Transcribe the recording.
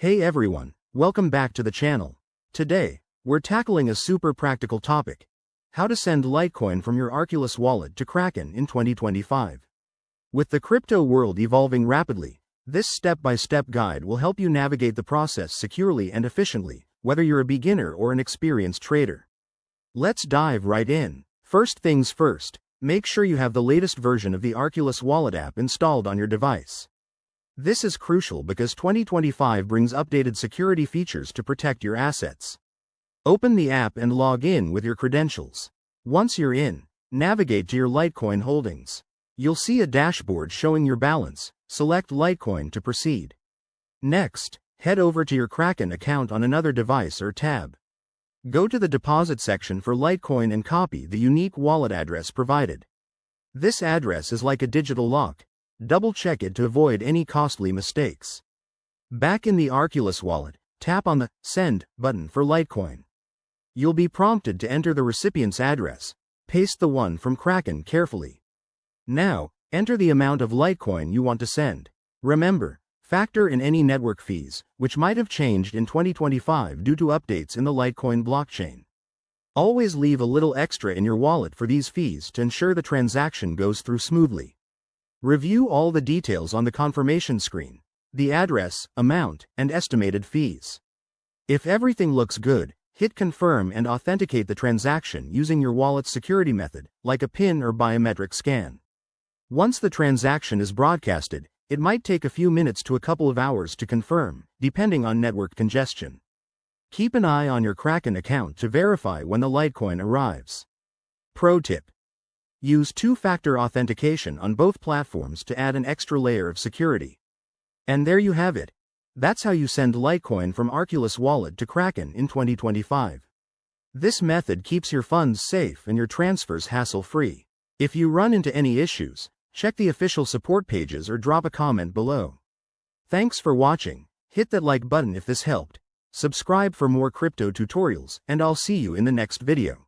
Hey everyone, welcome back to the channel. Today, we're tackling a super practical topic: how to send Litecoin from your Arculus wallet to Kraken in 2025. With the crypto world evolving rapidly, this step-by-step guide will help you navigate the process securely and efficiently, whether you're a beginner or an experienced trader. Let's dive right in. First things first, make sure you have the latest version of the Arculus Wallet app installed on your device. This is crucial because 2025 brings updated security features to protect your assets. Open the app and log in with your credentials. Once you're in, navigate to your Litecoin holdings. You'll see a dashboard showing your balance. Select Litecoin to proceed. Next, head over to your Kraken account on another device or tab. Go to the deposit section for Litecoin and copy the unique wallet address provided. This address is like a digital lock. Double-check it to avoid any costly mistakes. Back in the Arculus wallet, tap on the Send button for Litecoin. You'll be prompted to enter the recipient's address. Paste the one from Kraken carefully. Now, enter the amount of Litecoin you want to send. Remember, factor in any network fees, which might have changed in 2025 due to updates in the Litecoin blockchain. Always leave a little extra in your wallet for these fees to ensure the transaction goes through smoothly. Review all the details on the confirmation screen: the address, amount, and estimated fees. If everything looks good, hit confirm and authenticate the transaction using your wallet's security method, like a PIN or biometric scan. Once the transaction is broadcasted, it might take a few minutes to a couple of hours to confirm, depending on network congestion. Keep an eye on your Kraken account to verify when the Litecoin arrives. Pro tip: use two-factor authentication on both platforms to add an extra layer of security. And there you have it. That's how you send Litecoin from Arculus Wallet to Kraken in 2025. This method keeps your funds safe and your transfers hassle-free. If you run into any issues, check the official support pages or drop a comment below. Thanks for watching. Hit that like button if this helped. Subscribe for more crypto tutorials, and I'll see you in the next video.